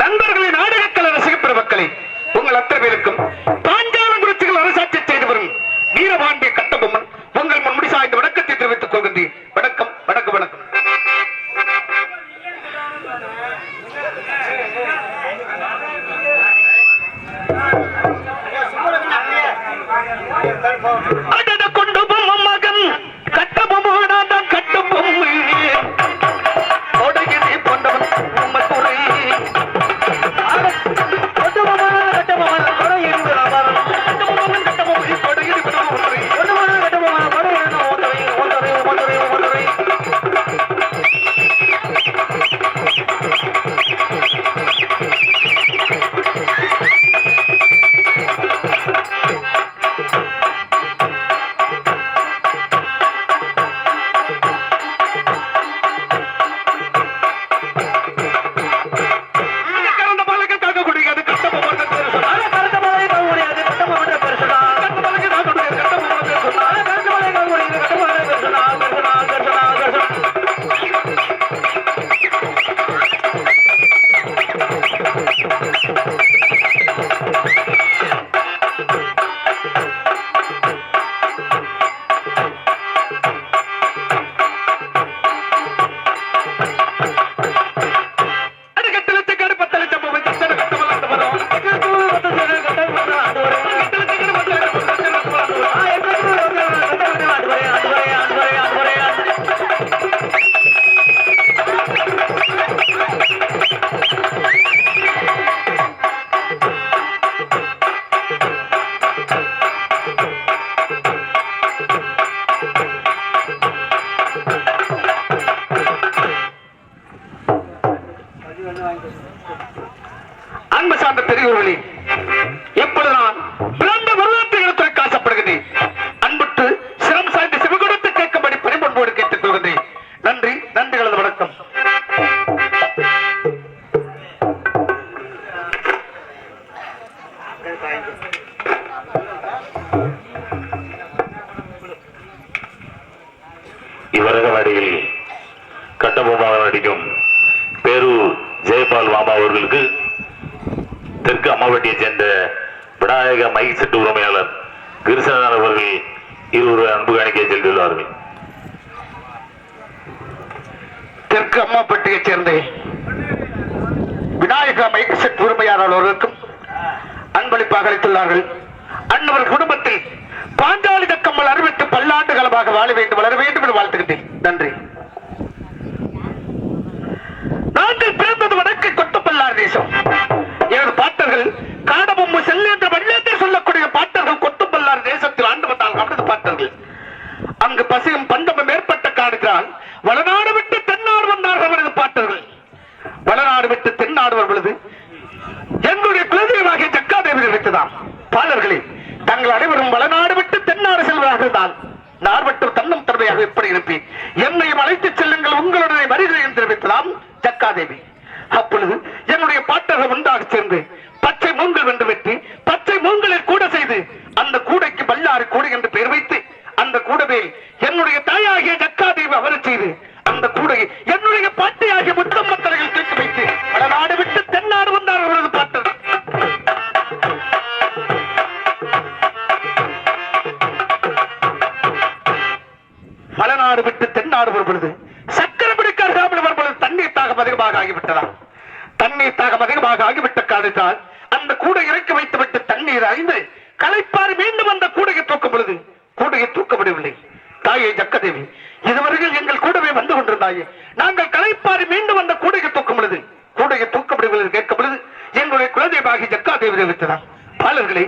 நண்பர்களே, நாடகக்கலை ரசிக பெருமக்களே, உங்கள் அத்தனை பேருக்கும் பாஞ்சாலங்குறிச்சிகள் அரசாட்சி செய்து வரும் வீரபாண்டிய கட்டபொம்மன் உங்கள் முன் முடிசா இந்த வணக்கத்தை தெரிவித்துக் கொள்கின்றேன். வணக்கம் வணக்கம் வணக்கம். கொண்டு பொம்மன் மகன் கட்டபொம்மன் கட்டபொம்மன் அன்பு சார்ந்த பெரியவர்களே, எப்பொழுது நான் பிறந்த வரலாற்று காசப்படுகிறேன். அன்புட்டு சிரம் சாய்ந்து சிவகுடத்தை கேட்கும்படி பரிபண்போடு கேட்டுக் கொள்கிறேன். நன்றி, நன்றிகளது வணக்கம். இவரகவாடியில் கட்டபொம்மன் நடிக்கும் பேரூர் ஜெயபால் மாமா அவர்களுக்கு தெற்கு அம்மாவட்டியை சேர்ந்த விநாயக மைக் செட்டு உரிமையாளர் கிருஷ்ணன் அவர்கள் இருவரு அன்பு காணிக்கை செலுத்தியுள்ளார்கள். தெற்கு அம்மாப்பட்டியை சேர்ந்த விநாயக மைக் செட் உரிமையாளர் அவர்களுக்கும் அன்பளிப்பாக அளித்துள்ளார்கள். அன்னவர் குடும்பத்தில் பாஞ்சாலி தக்கம்மல் அறிவித்து பல்லாண்டு காலமாக வாழ வேண்டும், வளர வேண்டும் என்று வாழ்த்துகின்றேன். நன்றி. நாங்கள் பிறந்தது வடக்கு கொட்டுப்பல்லார் தேசம். எனது பாட்டர்கள் காடபொம்மு செல்லேந்திர வல்லேந்திர சொல்லக்கூடிய பாட்டர்கள் கொட்டுப்பல்லார் தேசத்தில் ஆண்டு வந்தால் அவரது பாட்டர்கள். அங்கு பசியும் பண்டமும் ஏற்பட்ட காரணத்தினால் வளநாடு விட்டு தென்னாடு வந்தார்கள் அவரது பாட்டர்கள். வளநாடு விட்டு தென்னாடு வருவது என்னுடைய குலதெய்வமாகிய ஜக்காதேவி நினைத்ததாம். பாடல்களே, தங்கள் அனைவரும் வளநாடு விட்டு தென்னாடு செல்வதாக தான் நான் மட்டும் தன்னும் தன்மையாக எப்படி இருப்பேன். என்னையும் அழைத்துச் செல்லுங்கள், உங்களுடைய வருகை என்று தெரிவித்ததாம் ஜக்காதேவி. அப்பொழுது என்னுடைய பாட்டர்கள் ஒன்றாக சேர்ந்து பச்சை மூங்கல் வென்று வெட்டி பச்சை மூங்கலில் கூட செய்து அந்த கூடைக்கு பல்லாறு கூடை என்று பெயர் வைத்து அந்த கூடவே என்னுடைய தாயாகிய ஜக்காதேவி அவரை செய்து அந்த கூடை என்னுடைய பாட்டியாகிய முத்தம்ம தலையில் தூக்கி வைத்து வடநாடு விட்டு தென்னாடு வந்தார் அவரது பாட்டர். வடநாடு விட்டு தென்னாடு வரும்பொழுது சக்கர பிடிக்காமல் வரும்பொழுது தண்ணீர் தாகம் அதிகமாக ஆகிவிட்டதாம். தண்ணீர் தாகம் அதிகமாக ஆகிவிட்ட காரணத்தால் அந்த கூடை இறக்கி வைத்துவிட்டு தண்ணீர் அறிந்து களைப்பாறு மீண்டும் அந்த கூடையை தூக்கும் பொழுது கூடையை தூக்கப்படவில்லை. தாயை ஜக்கதேவி, இதுவரையில் எங்கள் கூடவே வந்து கொண்டிருந்தாயே, நாங்கள் களைப்பாறு மீண்டும் அந்த கூடையை தூக்கும் பொழுது கூடையை தூக்கப்படவில்லை கேட்கும் பொழுது எங்களுடைய குலதெய்வாகி ஜக்காதேவி தெரிவித்ததாம். பாலர்களே,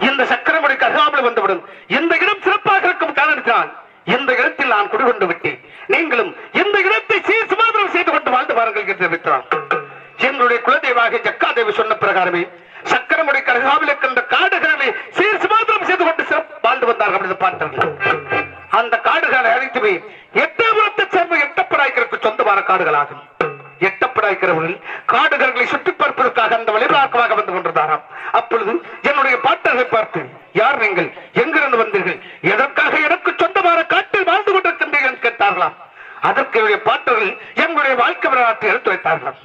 இந்த சக்கரமுடிக்கு அருகாமல் வந்துவிடும் இந்த இடம் சிறப்பாக இருக்கும் காரணத்தினால் இந்த இடத்தில் நான் குடிகொண்டு விட்டேன். நீங்களும் இந்த இடத்தை சீர் சுமாதனம் செய்து கொண்டு வாழ்ந்து வாருங்கள் என்று தெரிவித்தார். எங்களுடைய குலதெய்வாகி ஜக்காதேவி சொன்ன பிரகாரமே சக்கரமுடிக்கு அருகாமல் இருக்கின்ற காடுகளை சீர் சுமாதனம் செய்து கொண்டு வாழ்ந்து வந்தார்கள் என்று பார்த்தார்கள். அந்த காடுகளை அழைத்துவே எட்டாபுரத்தை சேர்ந்த எட்டப்படாய்க்கிறதுக்கு சொந்தமான காடுகளாகும். எட்டப்படாய்க்கிறவர்கள் காடுகளை சுற்றி பார்ப்பதற்காக அந்த வழிபார்க்கமாக வந்து கொண்டிருந்தாராம். அப்பொழுது என்னுடைய பாட்டர்களை பார்த்து, யார் நீங்கள், எங்கிருந்து வந்தீர்கள், எதற்காக எனக்கு சொந்தமான காட்டில் வாழ்ந்து கொண்டிருக்கின்றீர்கள் கேட்டார்களாம். அதற்கு என்னுடைய பாட்டர்கள் எங்களுடைய வாழ்க்கை வரலாற்றை எடுத்து வைத்தார்களாம்.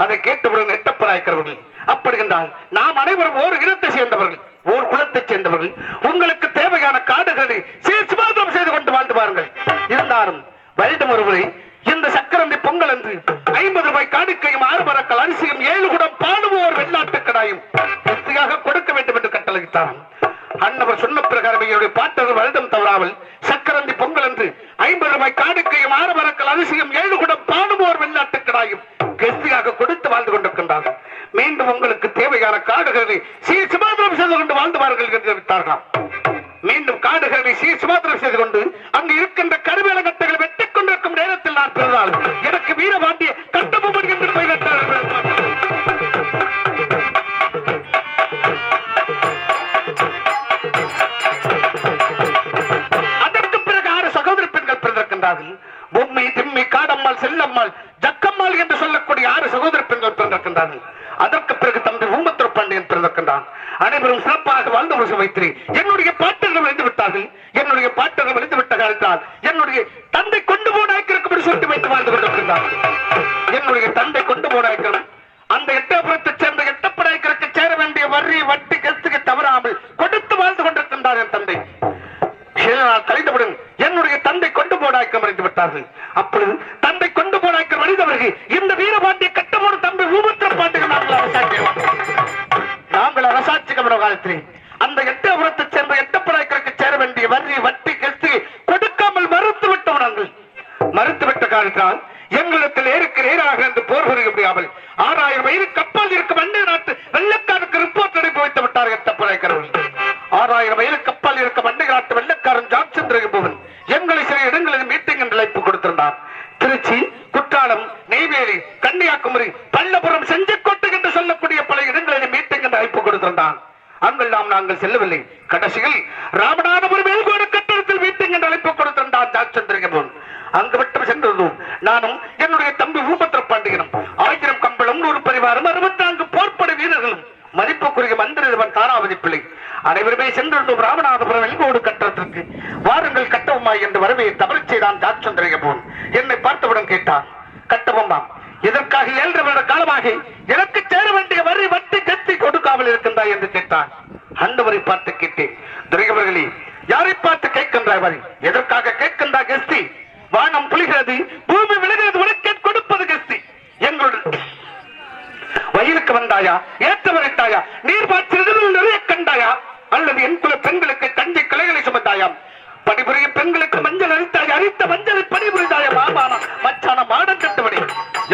அதை கேட்டவுடன் எட்டப்படாய்க்கிறவர்கள், அப்படி என்றால் நாம் அனைவரும் ஓர் இனத்தை சேர்ந்தவர்கள், ஓர் குலத்தை சேர்ந்தவர்கள், உங்களுக்கு தேவையான காடுகளை சீர்சுமாதம் செய்து கொண்டு வாழ்ந்து வாருங்கள். இருந்தாலும் வருடம் ஒருவரை இந்த சக்கரந்தி பொங்கல் என்று 50 ரூபாய் காணிக்கையும் 6 மரக்கல் அரிசியும் 7 குடம் பாடுவோர் வெள்ளாட்டு கடாயும் கொடுக்க வேண்டும் என்று கட்டளையிட்டாராம். அன்னவர் சொன்ன பிரகாரம் என்னுடைய பாட்டர்கள் வருடம் தவறாமல் சக்கரந்தி பொங்கல் என்று 50 ரூபாய் காணிக்கையும் 6 மரக்கல் அரிசியும் 7 குடம் பாடுவோர் வெள்ளாட்டு கடாயும் கெஸ்தியாக கொடுத்து வாழ்ந்து கொண்டிருக்கின்றார்கள். மீண்டும் உங்களுக்கு தேவையான காடுகளை சீர் சுமாத்திரம் செய்து கொண்டு வாழ்ந்துவார்கள் என்று தெரிவித்தார்களாம். மீண்டும் காடுகளை சீர் சுமாத்திரம் செய்து கொண்டு அங்கு இருக்கின்ற கருவேல கட்டைகளை வெட்டிக் கொண்டிருக்கும் நேரத்தில் நான் பிறந்தால் எனக்கு வீரபாண்டிய கட்டபொம்மன் என்று பெயரிட்டார்கள். அதற்கு பிறகு 6 சகோதரி பெண்கள் பிறந்திருக்கின்றார்கள். பொம்மி, திம்மி, காடம்மாள், செல்லம்மாள், ஜக்கம்மாள் என்று சொல்லக்கூடிய 6 சகோதரி பெண்கள் பிறந்திருக்கின்றார்கள். அதற்கு பிறகு தம்பி ஊமத்திர பாண்டியன் பிறந்திருக்கின்றான். அனைவரும் சிறப்பாக வாழ்ந்து முழுசு வைத்து என்னுடைய பாட்டர்கள் விளைந்து விட்டார்கள். என்னுடைய பாட்டர்கள் விளைந்து விட்ட காலத்தால் என்னுடைய தந்தை கொண்டு போனாய்க்கிறக்கு சுட்டி வைத்து வாழ்ந்து கொண்டிருக்கின்றார். என்னுடைய தந்தை கொண்டு போனாய்க்கிறோம் அந்த எட்டபுரத்தை சேர்ந்த எட்டப்படாய்க்கிறக்கு சேர வேண்டிய வரி வட்டி கெஸ்துக்கு தவறாமல் கொடுத்து வாழ்ந்து கொண்டிருக்கின்றார் என் தந்தை. கலைந்தவுடன் என்னுடைய தந்தை கொண்டு போனாய்க்கம் அறிந்து விட்டார்கள். அப்பொழுது தந்தை கொண்டு போனாய்க்கம் அறிந்தவர்கள் இந்த வீரபாண்டிய கட்டமோடு தம்பி ஊமத்திர பாண்டியன் நாங்கள் அரசாட்சி கமன காலத்திலே அந்த எட்டபுரத்தை சேர்ந்த எட்டப்படாய்க்கிறக்கு சேர வேண்டிய வரி வட்டி கெஸ்து கொடுக்காமல் மறுத்துவிட்டோம். நாங்கள் மறுத்துவிட்ட காலத்தால் எங்களிடத்தில் ஏருக்கு நேராக என்று போர் புரிய முடியாமல் 6000 வயது கப்பல் இருக்கும் அண்டை நாட்டு வெள்ளக்காரருக்கு ரிப்போர்ட் அனுப்பி வைத்து விட்டார் எட்டப்படாய்க்கிறவர்கள். 6000 வயது கப்பல் இருக்கும் அண்டை நாட்டு வெள்ளக்காரன் ஜான்சன் என்பவன் எங்களை சில இடங்களில் மீட்டிங் என்று அழைப்பு கொடுத்திருந்தார். திருச்சி, குற்றாலம், நெய்வேலி, கன்னியாகுமரி, பல்லபுரம், செஞ்சக்கோட்டை என்று சொல்லக்கூடிய பல இடங்களில் மீட்டிங் என்று அழைப்பு கொடுத்திருந்தான். அங்கெல்லாம் நாங்கள் செல்லவில்லை. கடைசியில் ராமநாதபுரம் வேல்கோடு கட்டடத்தில் மீட்டிங் என்று அழைப்பு கொடுத்திருந்தான் ஜான்சந்திரன். அங்கு மட்டும் சென்றிருந்தோம். நானும் என்னுடைய தம்பி ஊமத்திர பாண்டியனும் 1000 கம்பளம் 100 பரிவாரம் 64 போர்ப்படை வீரர்களும் மதிப்புக்குரிய மந்திரவன் தாராவதி பிள்ளை அனைவருமே சென்றிருந்தோம் ராமநாதபுரம் வெல்கோடு கட்டடத்திற்கு. வாருங்கள் கட்டபொம்மா என்று வரவே தவறு செய்தான் ஜான்சந்திரன். என்னை பார்த்தவுடன் கேட்டான், கட்டபொம்மா இதற்காக 7 வருட காலமாக எனக்கு சேர வேண்டிய வரி வட்டி கட்டி கொடுக்காமல் இருக்கின்றாய் என்று கேட்டான். அந்தவரை பார்த்து கேட்டேன், துரையவர்களே யாரை பார்த்து கேட்கின்றாய் வரி, எதற்காக கேட்கின்றா கெஸ்தி? வானம் புலிகிறது, பூமி விழுகிறது, உனக்கு கொடுப்பது கெஸ்தி. எங்களுடைய வயலுக்கு வந்தாயா, ஏற்றவரைத்தாயா, நீர் பாய்ச்சிருந்ததில் நிறைய கண்டாயா, அல்லது என் குல பெண்களுக்கு கஞ்சி கிளைகளை சுமந்தாயாம், பணிபுரியும் பெண்களுக்கு மஞ்சள் அரித்தாய், அரித்த மஞ்சளை பணிபுரிந்தாய மாமான மச்சான மாடம் கட்டுவனே,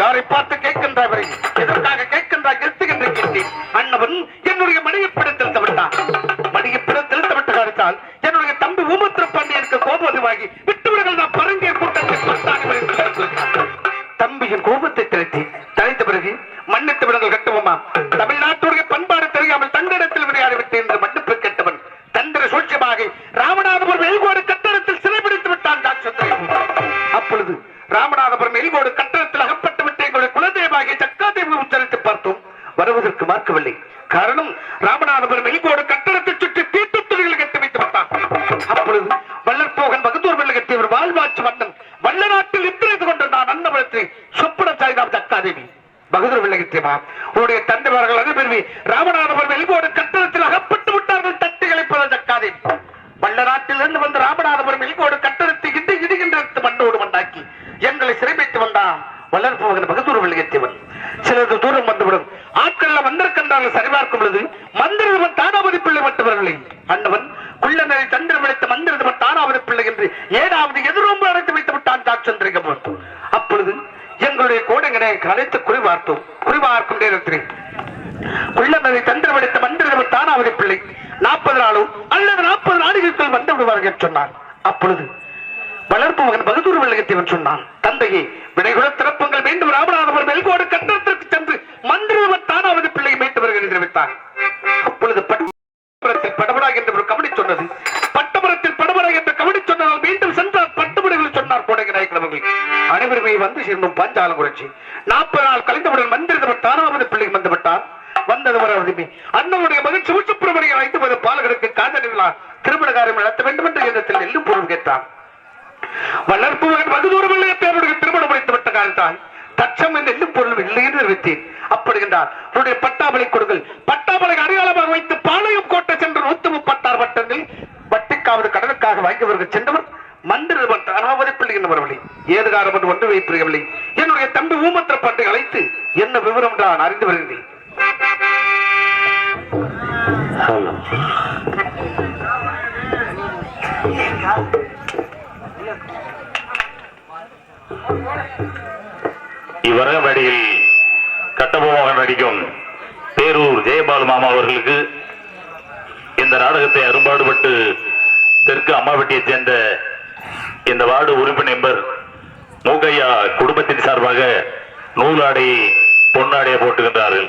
யாரை பார்த்து கேட்கின்றாய், எதற்காக கேட்கின்றாய் கெஸ்தி என்று கேட்டேன். அண்ணவன் என்னுடைய மணியை பிடித்திருந்த விட்டான். மணியை பிடித்திருந்த விட்ட காலத்தால் என்னுடைய தம்பி ஊமத்திர பாண்டியனுக்கு கோபதிவாகி விட்டுவிடுங்கள், நான் பரங்கிய கூட்டத்தை தம்பியின் கோபத்தை தலைத்த பிறகு மன்னித்து விடுங்கள் கட்டுவோமா, தமிழ்நாட்டுடைய பண்பாடு தெரியாமல் தங்களிடத்தில் விளையாடிவிட்டு என்று மன்னிப்பு கேட்டவன் தந்திர சூழ்ச்சியமாக ராமநாதபுரம் வெல்கோடு கட்டடத்தில் சிறைபிடித்து விட்டான் ஜான்சந்திரன். அப்பொழுது ராமநாதபுரம் வெல்கோடு கட்டடத்தில் அகப்பட்டு விட்டு எங்களுடைய குலதெய்வாகிய ஜக்காதேவி உச்சரித்து பார்த்தோம், வருவதற்கு மார்க்கவில்லை. காரணம் ராமநாதபுரம் வெல்கோடு கட்டடத்தை சுற்றி தீட்டு துணிகள் கட்டி வைத்து விட்டான். அப்பொழுது வல்லற்போகன் பகதூர் வெள்ள கட்டியவர் வாழ்வாட்சி மன்னன் வல்ல நாட்டில் இத்திரைத்து கொண்டிருந்தான். அன்னபுரத்தை சொப்பனம் சாய்தாம் ஜக்காதேவி பகதூர் வெள்ளகித்தியமா உடைய தந்தைமார்கள் அதிபர்வி ராமநாதபுரம் வெல்கோடு கட்டடத்தில் அகப்பட்டு விட்டார்கள். தட்டிகளை பெற ஜக்காதேவி வல்ல நாட்டிலிருந்து வந்து ராமநாதபுரம் வெல்கோடு கட்டடத்தை இடுகின்ற மண்ணோடு மண்ணாக்கி எங்களை சிறைப்பித்து வந்தான் வளர்ப்பவன் பகதூர் வெள்ளகித்தியவன். சிலது தூரம் வந்துவிடும் ஆட்கள் வந்திருக்கின்றார்கள். சரிபார்க்கும் பொழுது மந்திரவன் தானாவதி பிள்ளை மற்றவர்களை அண்ணவன் குள்ளநரை தந்திரம் விளைத்த மந்திரவன் தானாவதி பிள்ளை என்று 7வது எதிரோம்பு அழைத்து வைத்து விட்டான் ஜான்சந்திரன். அப்பொழுது எங்களுடைய கோடைகளை அழைத்து குறிபார்த்தோம். குறிபார்க்கும் நேரத்தில் உள்ளதை தந்திரமடித்த மந்திரவர் தானாவதி பிள்ளை 40 நாளும் அல்லது 40 நாடுகளுக்குள் வந்து விடுவார்கள் என்று சொன்னார். அப்பொழுது வளர்ப்பு மகன் பகதூர் வெள்ளகத்தேவன் சொன்னான், தந்தையே வினைகுல திறப்பங்கள் மீண்டும் ராமநாதபுரம் வெல்கோடு கட்டத்திற்கு சென்று மந்திரவர் தானாவதி பிள்ளை மீட்டு வருகிறது தெரிவித்தார். அப்பொழுது பட்டமரத்தில் படபடா என்று ஒரு கபடி சொன்னது. பட்டமரத்தில் படபடா என்று கபடி சொன்னதால் மீண்டும் சென்றார். பட்டமடைகள் சொன்னார் கோடை நாயக்கர் அவர்கள். அனைவருமே வந்து சேர்ந்தும் பாஞ்சாலம் குறைச்சி 40 நாள் கலைந்தவுடன் மந்திரவர் தானாவதி பிள்ளை வந்துவிட்டார். வந்தது வரவதுமே அண்ணனுடைய மகன் சிவசுப்பிரமணியன் 50 பாலகருக்கு காதல் விழா திருமண காரியம் நடத்த வேண்டும் என்ற எண்ணத்தில் எல்லும் பொருள் கேட்டான். வளர்ப்பு மகன் பகதூர் வெள்ளையத்தேவனுடைய திருமணம் முடித்து விட்ட காலத்தால் தச்சம் என்று எல்லும் பொருளும் இல்லை என்று அறிவித்தேன். அப்படின்றார் உன்னுடைய பட்டாபலை கொடுங்கள். பட்டாபலை அடையாளமாக வைத்து பாளையம் கோட்டை சென்று 136 வட்டங்கள் வட்டிக்காவது கடனுக்காக வாங்கியவர்கள் சென்றவர் மந்திரவர் தானாவதி பிள்ளை என்னவர்களே ஏது காலம் என்று ஒன்று வைப்பிருக்கவில்லை. என்னுடைய தம்பி ஊமத்திர பண்டை அழைத்து என்ன விவரம் நான் அறிந்து வருகிறேன். இவ்வரகவாடியில் கட்டபொம்மனாக நடிக்கும் பேரூர் ஜெயபால் மாமா அவர்களுக்கு இந்த நாடகத்தை அரும்பாடுபட்டு தெற்கு அம்மாவட்டியை சேர்ந்த இந்த வார்டு உறுப்பினர் மெம்பர் மூக்கையா குடும்பத்தின் சார்பாக நூலாடை பொன்னாடையை போட்டுகின்றார்கள்.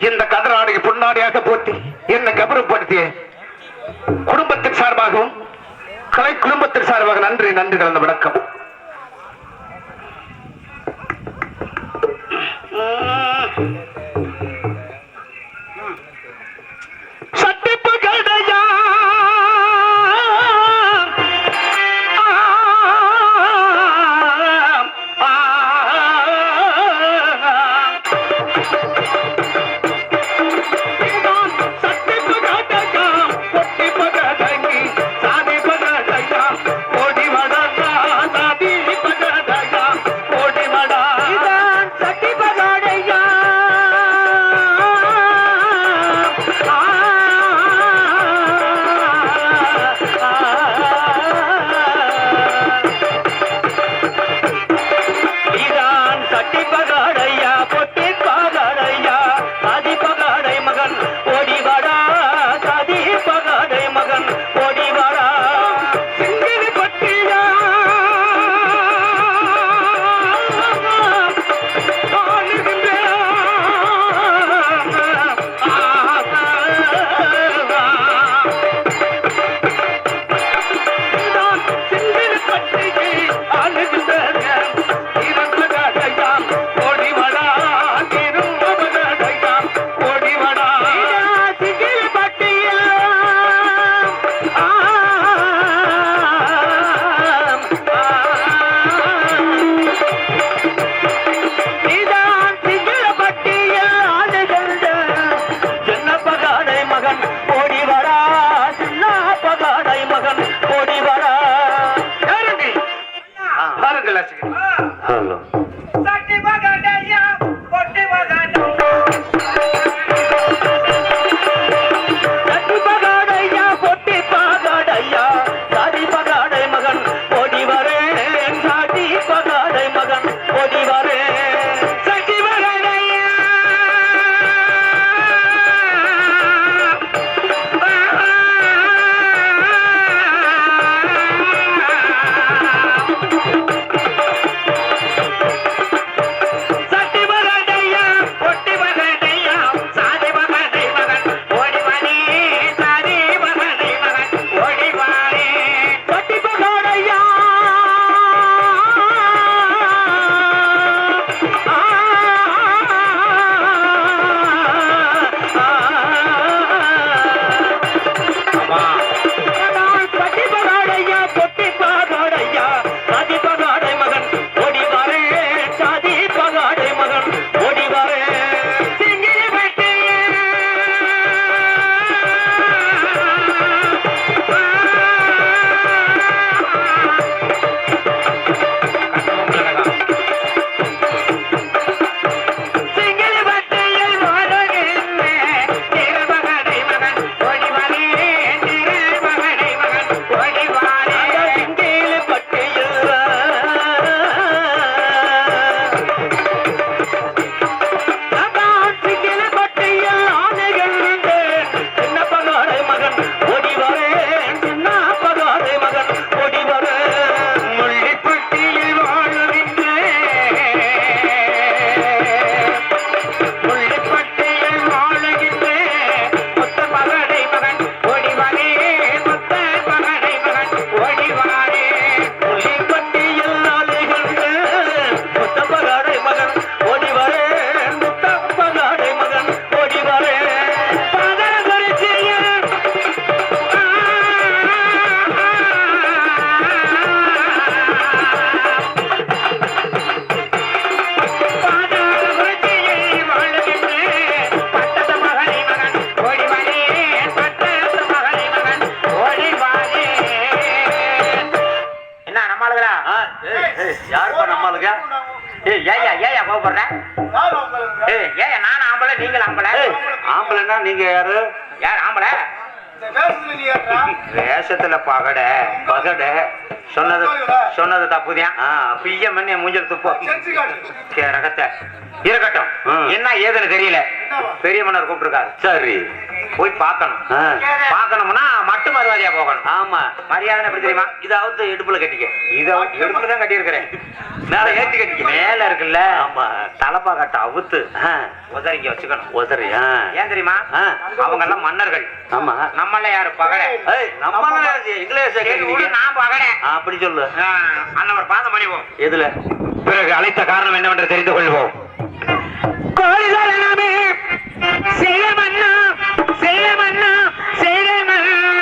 இந்த கதராடை பொன்னாடையாக போட்டி என்னை கௌரவப்படுத்திய குடும்பத்தின் சார்பாகவும் கலை குடும்பத்தின் சார்பாக நன்றி நன்றி கலந்த வணக்கம். சட்டிப்பு கடையா ஓடி வட ஏயா ஏயா கோபப்படுற? ஏயா நான் ஆம்பளை நீங்கள் ஆம்பளை? ஆம்பளைன்னா நீங்க யாரு? யார் ஆம்பளை? வேஷத்துல பகட சொன்னது தப்புதியா? பிய்யம் பண்ணி மூஞ்சல் துப்போ ரகத்தை இருக்கட்டும். என்ன ஏதுன்னு தெரியல. பெரிய மன்னர் கூப்பிட்டுருக்காரு. சரி போய் பார்க்கணும். பார்க்கணும்னா மட்டும் மரியாதையா போகணும். ஆமா மரியாதை எப்படி தெரியுமா? இதாவது இடுப்புல கட்டிக்க. இதை இடுப்புல தான் கட்டி இருக்கிறேன். மேல ஏற்றி கட்டிக்க. மேல இருக்குல்ல. ஆமா தலப்பா கட்ட அவுத்து உதறிங்க வச்சுக்கணும். உதறி ஏன் தெரியுமா? அவங்க எல்லாம் மன்னர்கள். ஆமா நம்மள யாரு பகட? நான் பகட அப்படி சொல்லு. அண்ணவர் பாதம் பண்ணிவோம். எதுல? பிறகு அழைத்த காரணம் என்னவென்று தெரிந்து கொள்வோம். கோழிகளே செய்ய மன்னா செய்ய மன்னா செய்ய மன்னா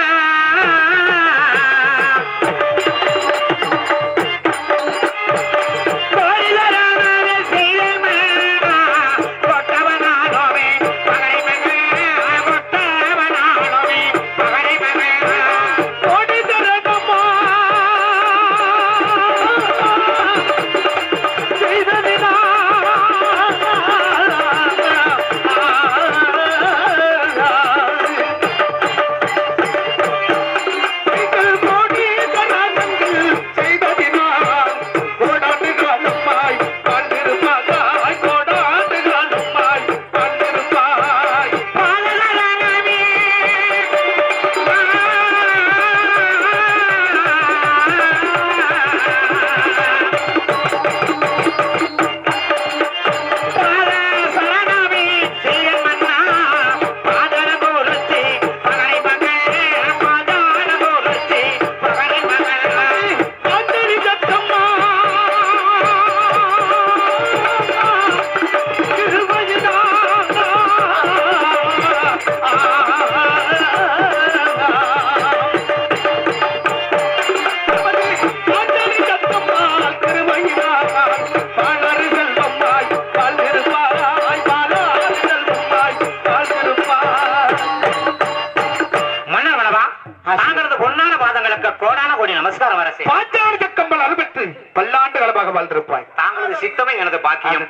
சித்தமே எனது பாக்கியம்.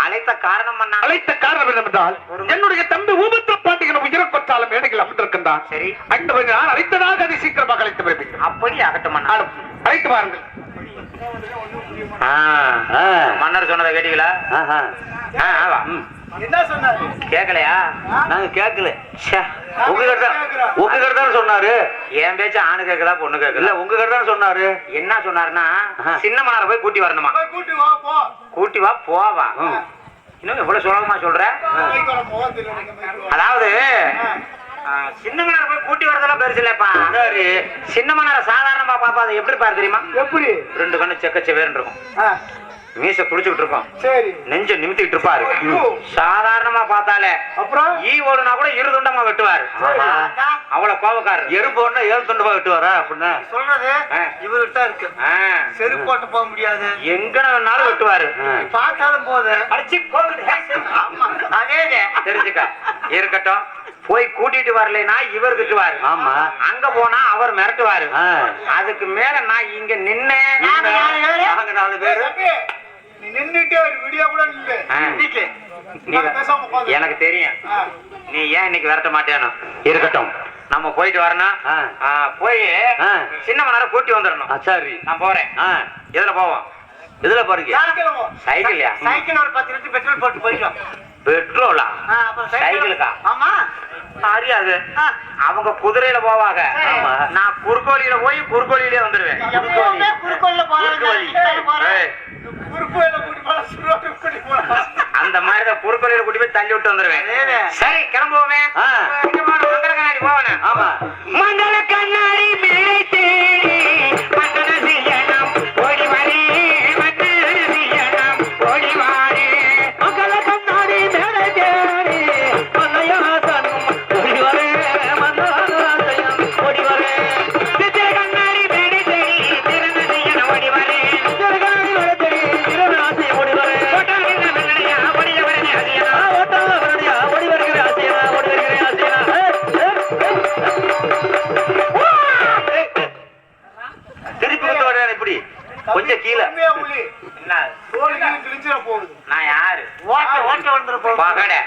அழைத்த காரணம் என்னவென்றால் என்னுடைய தம்பி ஊபத்திர பாண்டியன் உயிரை கொற்றாலும் மேடைகள் அமர்ந்திருக்கின்றான். சரி நான் அழைத்ததாக அதை சீக்கிரமாக அழைத்து வருவீங்க. அப்படி ஆகட்டும் அழைத்து பாருங்கள். மன்னர் சொன்னதை கேட்டீங்களா? என்ன சொன்னாரு? கேட்கலையா? நாங்க கேட்கல. உங்க கிட்ட சொன்னாரு. என் பேச்சு ஆணு கேட்கல பொண்ணு கேட்கல. உங்க கிட்ட சொன்னாரு. என்ன சொன்னாருன்னா சின்ன மன்னார போய் கூட்டி வரணுமா? கூட்டி வா போவா. இன்னும் எவ்வளவு சுலபமா சொல்ற? அதாவது சின்ன மன்னார போய் கூட்டி வரதெல்லாம் பெருசு இல்லப்பா. சின்ன மன்னார சாதாரணமா பாப்பா அதை எப்படி பாரு தெரியுமா? எப்படி? ரெண்டு கண்ணு செக்கச்சவேன்னு இருக்கும். மீச துடிச்சுக்கிட்டு இருக்கோம். சரி நெஞ்ச நிமித்திட்டு இருப்பாரு. சாதாரணமா பார்த்தாலே அப்புறம் ஈ ஓடுனா கூட இரு துண்டமா வெட்டுவாரு. அவ்வளவு கோபக்காரர். எறும்பு ஒண்ணு 7 துண்டமா வெட்டுவாரா? அப்படின்னா சொல்றது இவர்கிட்ட இருக்கு. செருப்பு போட்டு போக முடியாது. எங்க வேணாலும் வெட்டுவாரு. பார்த்தாலும் போது அடிச்சு அதே தெரிஞ்சுக்க. இருக்கட்டும் போய் கூட்டிட்டு வரலைன்னா இவர் திட்டுவாரு. ஆமா அங்க போனா அவர் மிரட்டுவாரு. அதுக்கு மேல நான் இங்க நின்னு 4 பேரு நின்னுட்டே ஒரு வீடியோ கூட எனக்கு தெரியும். நீ ஏன் இன்னைக்கு விரட்ட மாட்டேன்னு. இருக்கட்டும் நம்ம போயிட்டு வரணும். போய் சின்ன மன்னரை கூட்டி வந்துடணும். சரி நான் போறேன். எதுல போவோம்? எதுல போறீங்க? சைக்கிள்யா? சைக்கிள் ஒரு 10 லிட்டர் பெட்ரோல் போட்டு போயிட்டோம். பெட்ரோலா? சைக்கிளுக்கா? ஆமா அறியாது. அவங்க குதிரையில போவாங்க. நான் குறுக்கோலியில போய் குறுக்கோலியிலே வந்துருவேன். அந்த மாதிரிதான் குறுக்கோலியில கூட்டி போய் தள்ளி விட்டு வந்துருவேன். சரி கிளம்புவோமே. மங்கள கண்ணாடி போவேன். ஆமா மங்கள கண்ணாடி மேலே தேடி மங்கள செய்யணும் ஓடி வரே மங்கள செய்யணும் ஓடி வாரே மங்கள கண்ணாடி மேலே தேடி மன்னையாசனும் ஓடி வரே மன்னாசையம் ஓடி வரே சித்தே கண்ணாடி மேலே தேடி திறன செய்யணும் ஓடி வரே திறகனாடி மேலே தேடி திறனாசி ஓடி வரே ஓட்டாங்க மன்னனையா ஓடி வரே ஆசியா ஓட்டாங்க மன்னனையா ஓடி வரே ஆசியா ஓடி வரே ஆசியா ஓட்ட வந்துருப்போம் பகடை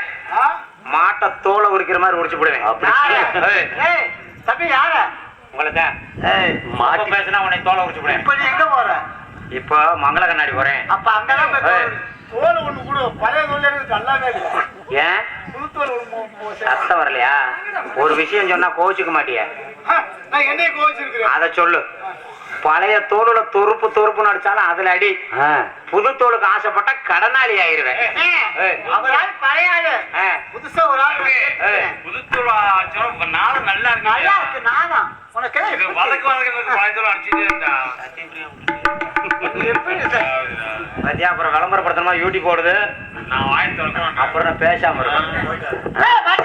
மாட்டை தோலை உரிக்கிற மாதிரி உரிச்சு போடுவேன் தம்பி யார உங்களுக்கு மாட்டு பேசுனா உன்னை தோலை உரிச்சு போடுவேன் இப்ப நீ எங்க போற இப்போ மங்கள கண்ணாடி போறேன் அப்ப அங்கதான் தோல் ஒண்ணு கூட பழைய தோல் எனக்கு நல்லாவே இல்லை ஏன் சத்தம் வரலையா ஒரு விஷயம் சொன்னா கோவிச்சுக்க மாட்டிய அத சொல்லு பழைய தோலுல தொறுப்பு தொறுப்பு அடிச்சாலும் அதுல அடி புது தோலுக்கு ஆசைப்பட்ட கடனாளி ஆயிருவேன் புதுசா ஒரு ஆள் புது தோல் நாளும் நல்லா இருக்கு நானும் உனக்கு வழக்கு பழைய தோல் அடிச்சுட்டே இருந்தா அப்புறம் விளம்பரப்படுத்தணுமா யூடியூப் போடுது நான் வாங்கி அப்புறம் பேசாம இருக்கேன்